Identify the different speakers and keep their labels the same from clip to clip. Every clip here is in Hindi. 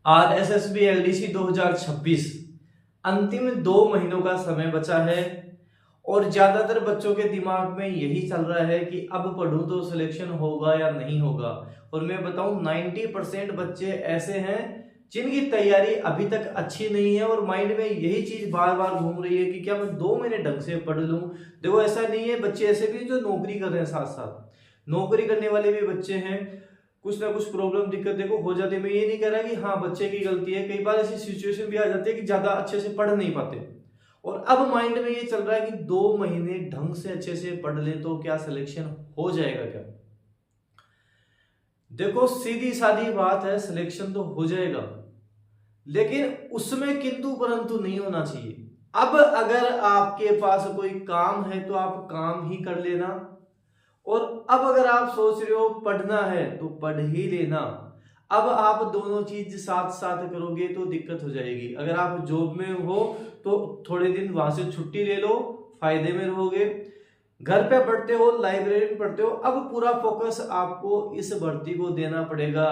Speaker 1: RSSB LDC 2026 अंतिम 2 महीनों का समय बचा है और ज्यादातर बच्चों के दिमाग में यही चल रहा है कि अब पढ़ूं तो सिलेक्शन होगा या नहीं होगा। और मैं बताऊं 90% बच्चे ऐसे हैं जिनकी तैयारी अभी तक अच्छी नहीं है और माइंड में यही चीज बार बार घूम रही है कि क्या मैं 2 महीने ढंग से पढ़ लूं। देखो ऐसा नहीं है, बच्चे ऐसे भी जो नौकरी कर रहे हैं, साथ साथ नौकरी करने वाले भी बच्चे हैं, कुछ ना कुछ प्रॉब्लम दिक्कत देखो हो जाती है। मैं ये नहीं कह रहा कि हाँ बच्चे की गलती है, कई बार ऐसी सिचुएशन भी आ जाती है कि ज्यादा अच्छे से पढ़ नहीं पाते और अब माइंड में ये चल रहा है कि 2 महीने ढंग से अच्छे से पढ़ ले तो क्या सिलेक्शन हो जाएगा क्या। देखो सीधी सादी बात है, सिलेक्शन तो हो जाएगा लेकिन उसमें किंतु परंतु नहीं होना चाहिए। अब अगर आपके पास कोई काम है तो आप काम ही कर लेना, और अब अगर आप सोच रहे हो पढ़ना है तो पढ़ ही लेना। अब आप दोनों चीज साथ साथ करोगे तो दिक्कत हो जाएगी। अगर आप जॉब में हो तो थोड़े दिन वहां से छुट्टी ले लो, फायदे में रहोगे। घर पे पढ़ते हो, लाइब्रेरी में पढ़ते हो, अब पूरा फोकस आपको इस भर्ती को देना पड़ेगा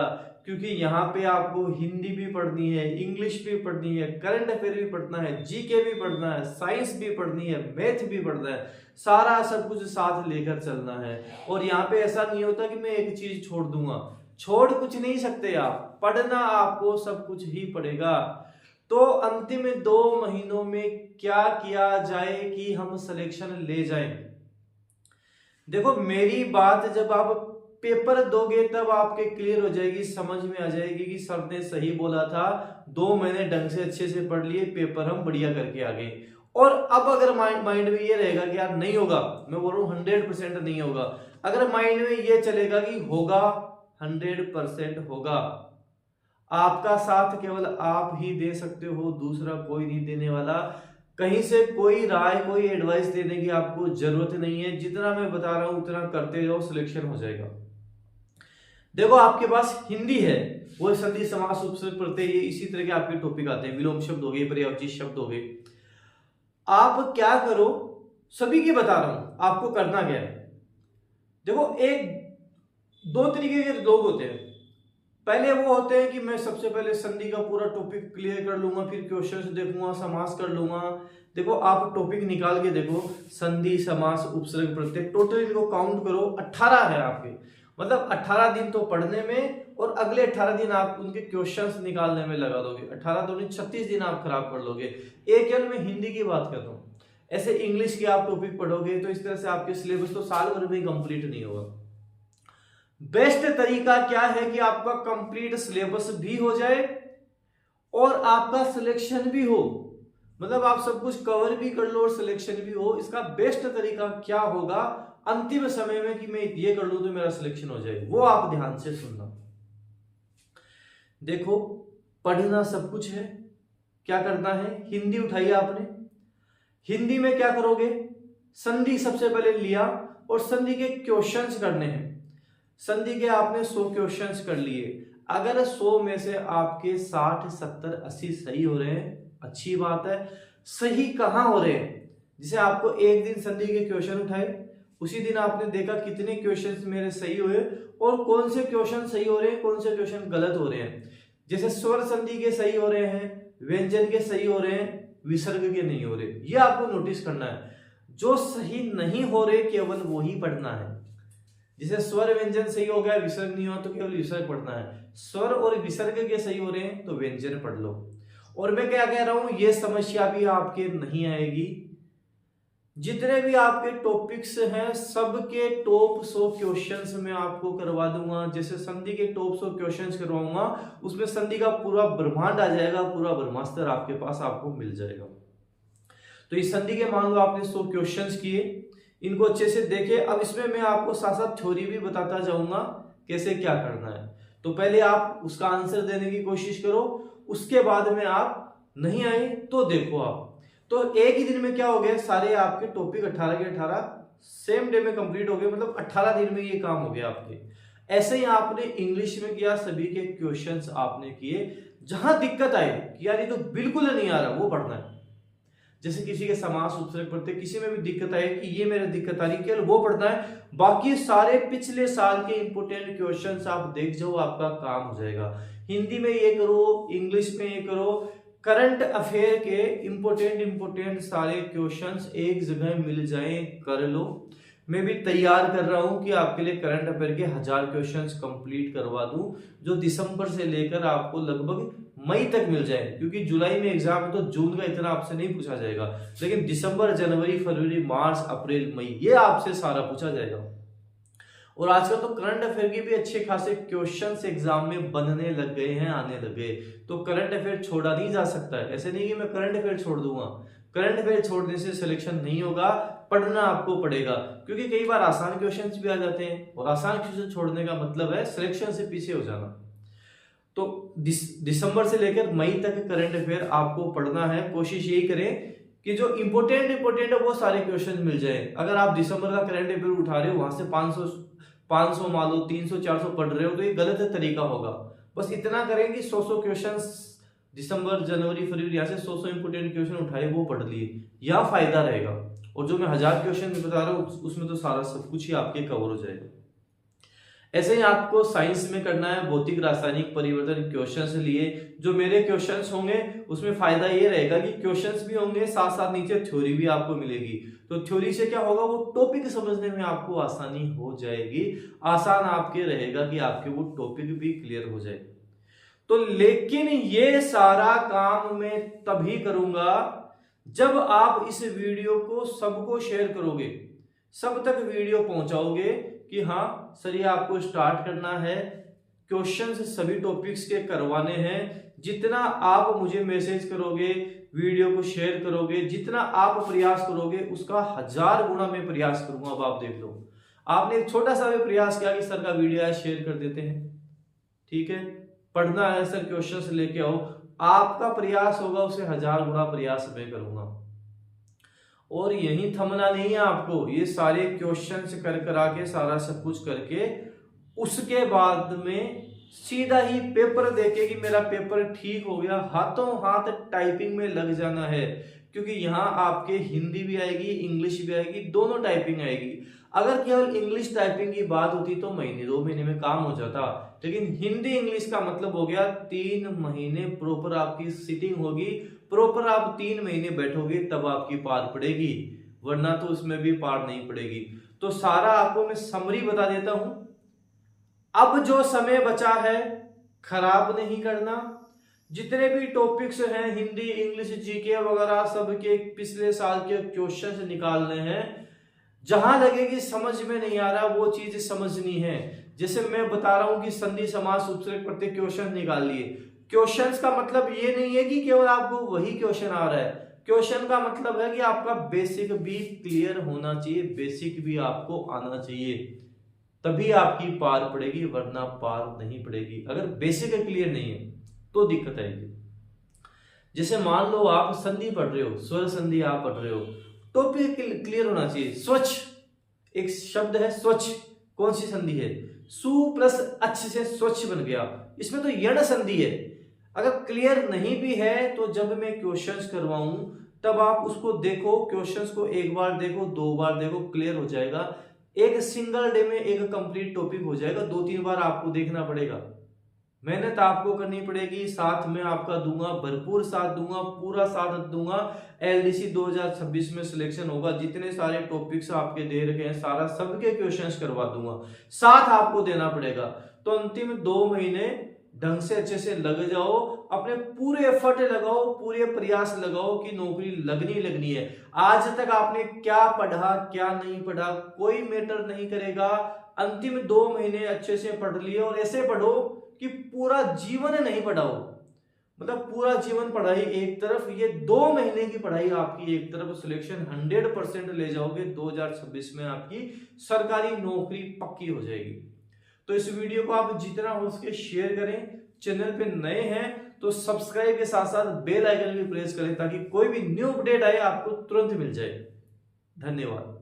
Speaker 1: क्योंकि यहाँ पे आपको हिंदी भी पढ़नी है, इंग्लिश भी पढ़नी है, करंट अफेयर भी पढ़ना है, जीके भी पढ़ना है, साइंस भी पढ़नी है, मैथ भी पढ़ना है, सारा सब कुछ साथ लेकर चलना है। और यहाँ पे ऐसा नहीं होता कि मैं एक चीज छोड़ दूंगा, छोड़ कुछ नहीं सकते आप, पढ़ना आपको सब कुछ ही पड़ेगा। तो अंतिम 2 महीनों में क्या किया जाए कि हम सिलेक्शन ले जाएं। देखो मेरी बात जब आप पेपर दोगे तब आपके क्लियर हो जाएगी, समझ में आ जाएगी कि सर ने सही बोला था। 2 महीने ढंग से अच्छे से पढ़ लिए, पेपर हम बढ़िया करके आ गए। और अब अगर माइंड में ये रहेगा कि यार नहीं होगा, मैं बोल रहा हूँ 100% नहीं होगा, अगर माइंड में ये चलेगा कि होगा, 100% होगा। आपका साथ केवल आप ही दे सकते हो, दूसरा कोई नहीं देने वाला। कहीं से कोई राय, कोई एडवाइस देने की आपको जरूरत नहीं है। जितना मैं बता रहा हूं उतना करते जाओ, सिलेक्शन हो जाएगा। देखो आपके पास हिंदी है, वो संधि समास उपसर्ग प्रत्यय, ये इसी तरह के आपके टॉपिक आते हैं, विलोम शब्द हो गए, पर्यायवाची शब्द हो गए। आप क्या करो, सभी की बता रहा हूं आपको करना क्या है। देखो एक 2 तरीके के लोग होते हैं। पहले वो होते हैं कि मैं सबसे पहले संधि का पूरा टॉपिक क्लियर कर लूंगा, फिर क्वेश्चंस देखूंगा, समास कर लूंगा। देखो आप टॉपिक निकाल के देखो, संधि समास उपसर्ग प्रत्यय, टोटल इनको काउंट करो, 18 है आपके। मतलब 18 दिन तो पढ़ने में और अगले 18 दिन आप उनके क्वेश्चंस निकालने में लगा दोगे। 18 दूनी 36 दिन आप खराब कर लोगे। एक केवल मैं हिंदी की बात कर रहा हूँ, ऐसे इंग्लिश के आप टॉपिक पढ़ोगे तो इस तरह से आपके सिलेबस तो साल भर में कंप्लीट नहीं होगा। बेस्ट तरीका क्या है कि आपका कंप्लीट सिलेबस भी हो जाए और आपका सिलेक्शन भी हो, मतलब आप सब कुछ कवर भी कर लो और सिलेक्शन भी हो। इसका बेस्ट तरीका क्या होगा अंतिम समय में कि मैं ये कर लूं तो मेरा सिलेक्शन हो जाए, वो आप ध्यान से सुनना। देखो पढ़ना सब कुछ है, क्या करना है, हिंदी उठाई आपने, हिंदी में क्या करोगे, संधि सबसे पहले लिया और संधि के क्वेश्चंस करने हैं। संधि के आपने 100 क्वेश्चंस कर लिए, अगर 100 में से आपके 60, 70, 80 सही हो रहे हैं, अच्छी बात है। सही कहां हो रहे हैं, जिसे आपको एक दिन संधि के क्वेश्चन उठाए, उसी दिन आपने देखा कितने क्वेश्चंस मेरे सही हुए और कौन से क्वेश्चन सही हो रहे हैं, कौन से क्वेश्चन गलत हो रहे हैं। जैसे स्वर संधि के सही हो रहे हैं, व्यंजन के सही हो रहे हैं, विसर्ग के नहीं हो रहे, ये आपको नोटिस करना है। जो सही नहीं हो रहे केवल वो ही पढ़ना है। जैसे स्वर व्यंजन सही हो गया, विसर्ग नहीं हो तो केवल विसर्ग पढ़ना है। स्वर और विसर्ग के सही हो रहे हैं तो व्यंजन पढ़ लो। और मैं क्या कह रहा हूं, ये समस्या भी आपके नहीं आएगी। जितने भी आपके टॉपिक्स हैं सबके टॉप 100 क्वेश्चंस मैं आपको करवा दूंगा। जैसे संधि के टॉप 100 क्वेश्चंस करवाऊंगा, उसमें संधि का पूरा ब्रह्मांड आ जाएगा, पूरा ब्रह्मास्त्र आपके पास आपको मिल जाएगा। तो इस संधि के मान लो आपने 100 क्वेश्चंस किए, इनको अच्छे से देखे। अब इसमें मैं आपको साथ साथ थ्योरी भी बताता जाऊंगा कैसे क्या करना है। तो पहले आप उसका आंसर देने की कोशिश करो, उसके बाद में आप नहीं आए तो देखो आप। तो एक ही दिन में क्या हो गया, सारे आपके टॉपिक 18 के 18 सेम डे में कंप्लीट हो गए, मतलब 18 दिन में ये काम हो गया आपके। ऐसे ही आपने इंग्लिश में किया, सभी के क्वेश्चंस आपने किए। जहां दिक्कत आए कि यार ये तो बिल्कुल नहीं आ रहा, वो पढ़ना है। जैसे किसी के समास उपसर्ग पढ़ते, किसी में भी दिक्कत आए कि ये मेरे दिक्कत आ रही है, केवल वो पढ़ना है। बाकी सारे पिछले साल के इंपोर्टेंट क्वेश्चंस आप देख जाओ, आपका काम हो जाएगा। हिंदी में ये करो, इंग्लिश में ये करो, करंट अफेयर के इंपोर्टेंट सारे क्वेश्चंस एक जगह मिल जाएं, कर लो। मैं भी तैयार कर रहा हूं कि आपके लिए करंट अफेयर के 1000 क्वेश्चंस कंप्लीट करवा दूं, जो दिसंबर से लेकर आपको लगभग मई तक मिल जाए, क्योंकि जुलाई में एग्जाम है तो जून का इतना आपसे नहीं पूछा जाएगा, लेकिन दिसंबर, जनवरी, फरवरी, मार्च, अप्रैल, मई ये आपसे सारा पूछा जाएगा। और आजकल तो करंट अफेयर के भी अच्छे खासे क्वेश्चंस एग्जाम में बनने लग गए हैं, आने लगे, तो करंट अफेयर छोड़ा नहीं जा सकता है। ऐसे नहीं कि मैं करंट अफेयर छोड़ दूंगा, करंट अफेयर छोड़ने से सिलेक्शन नहीं होगा, पढ़ना आपको पड़ेगा, क्योंकि कई बार आसान क्वेश्चंस भी आ जाते हैं, और आसान क्वेश्चन छोड़ने का मतलब है सिलेक्शन से पीछे हो जाना। तो दिसंबर से लेकर मई तक करंट अफेयर आपको पढ़ना है। कोशिश यही करें कि जो इंपोर्टेंट है वो सारे क्वेश्चन मिल जाए। अगर आप दिसंबर का करंट अफेयर उठा रहे हो, वहां से 500 मान लो 300-400 पढ़ रहे हो, तो ये गलत तरीका होगा। बस इतना करें कि 100 क्वेश्चंस दिसंबर, जनवरी, फरवरी, यहाँ से 100 इंपोर्टेंट क्वेश्चन उठाए, वो पढ़ लिए, या फायदा रहेगा। और जो मैं 1000 क्वेश्चन बता रहा हूँ उसमें तो सारा सब कुछ ही आपके कवर हो जाएगा। ऐसे ही आपको साइंस में करना है, भौतिक रासायनिक परिवर्तन क्वेश्चंस लिए। जो मेरे क्वेश्चंस होंगे उसमें फायदा ये रहेगा कि क्वेश्चंस भी होंगे, साथ साथ नीचे थ्योरी भी आपको मिलेगी। तो थ्योरी से क्या होगा, वो टॉपिक समझने में आपको आसानी हो जाएगी, आसान आपके रहेगा कि आपके वो टॉपिक भी क्लियर हो जाए। तो लेकिन ये सारा काम मैं तभी करूंगा जब आप इस वीडियो को सबको शेयर करोगे, सब तक वीडियो पहुंचाओगे कि हाँ सर ये आपको स्टार्ट करना है, क्वेश्चंस सभी टॉपिक्स के करवाने हैं। जितना आप मुझे मैसेज करोगे, वीडियो को शेयर करोगे, जितना आप प्रयास करोगे उसका 1000 गुना मैं प्रयास करूंगा। अब आप देख लो, आपने एक छोटा सा भी प्रयास किया कि सर का वीडियो है शेयर कर देते हैं, ठीक है, पढ़ना है सर क्वेश्चंस लेके आओ, आपका प्रयास होगा उसे 1000 गुना प्रयास मैं करूंगा। और यही थमना नहीं है आपको, ये सारे क्वेश्चंस कर आके सारा सब कुछ करके उसके बाद में सीधा ही पेपर देके कि मेरा पेपर ठीक हो गया, हाथों हाथ टाइपिंग में लग जाना है। क्योंकि यहाँ आपके हिंदी भी आएगी, इंग्लिश भी आएगी, दोनों टाइपिंग आएगी। अगर केवल इंग्लिश टाइपिंग की बात होती तो महीने 2 महीने में काम हो जाता, लेकिन हिंदी इंग्लिश का मतलब हो गया 3 महीने प्रॉपर आपकी सिटिंग होगी, प्रॉपर आप 3 महीने बैठोगे तब आपकी पार पड़ेगी, वरना तो उसमें भी पार नहीं पड़ेगी। तो सारा आपको मैं समरी बता देता हूं। अब जो समय बचा है खराब नहीं करना, जितने भी टॉपिक्स हैं हिंदी, इंग्लिश, जीके वगैरह सबके पिछले साल के क्वेश्चंस निकालने हैं। जहां लगे कि समझ में नहीं आ रहा वो चीज समझनी है। जैसे मैं बता रहा हूं कि संधि, समास, उपसर्ग, प्रत्यय क्वेश्चन निकाल लिए। क्वेश्चंस का मतलब ये नहीं है कि केवल आपको वही क्वेश्चन आ रहा है, क्वेश्चन का मतलब है कि आपका बेसिक भी क्लियर होना चाहिए, बेसिक भी आपको आना चाहिए, तभी आपकी पार पड़ेगी, वरना पार नहीं पड़ेगी। अगर बेसिक क्लियर नहीं है तो दिक्कत आएगी। जैसे मान लो आप संधि पढ़ रहे हो, स्वर संधि आप पढ़ रहे हो, टॉपिक क्लियर होना चाहिए। स्वच्छ एक शब्द है, स्वच्छ कौन सी संधि है, सु प्लस अच्छ से स्वच्छ बन गया, इसमें तो यण संधि है। अगर क्लियर नहीं भी है तो जब मैं क्वेश्चंस करवाऊं तब आप उसको देखो, क्वेश्चंस को एक बार देखो, 2 बार देखो, क्लियर हो जाएगा। एक सिंगल डे में एक कंप्लीट टॉपिक हो जाएगा, 2-3 बार आपको देखना पड़ेगा, मेहनत आपको करनी पड़ेगी, साथ में आपका दूंगा, भरपूर साथ दूंगा, पूरा साथ दूंगा। एलडीसी 2026 में सिलेक्शन होगा, जितने सारे टॉपिक्स आपके दे रखे हैं सारा सबके क्वेश्चंस करवा दूंगा, साथ आपको देना पड़ेगा। तो अंतिम 2 महीने ढंग से अच्छे से लग जाओ, अपने पूरे एफर्ट लगाओ, पूरे प्रयास लगाओ कि नौकरी लगनी है। आज तक आपने क्या पढ़ा क्या नहीं पढ़ा कोई मैटर नहीं करेगा, अंतिम 2 महीने अच्छे से पढ़ लिए, और ऐसे पढ़ो कि पूरा जीवन नहीं पढ़ाओ, मतलब पूरा जीवन पढ़ाई एक तरफ, ये 2 महीने की पढ़ाई आपकी एक तरफ, सिलेक्शन 100% ले जाओगे, 2026 में आपकी सरकारी नौकरी पक्की हो जाएगी। तो इस वीडियो को आप जितना हो सके शेयर करें, चैनल पे नए हैं तो सब्सक्राइब के साथ साथ बेल आइकन भी प्रेस करें ताकि कोई भी न्यू अपडेट आए आपको तुरंत मिल जाए। धन्यवाद।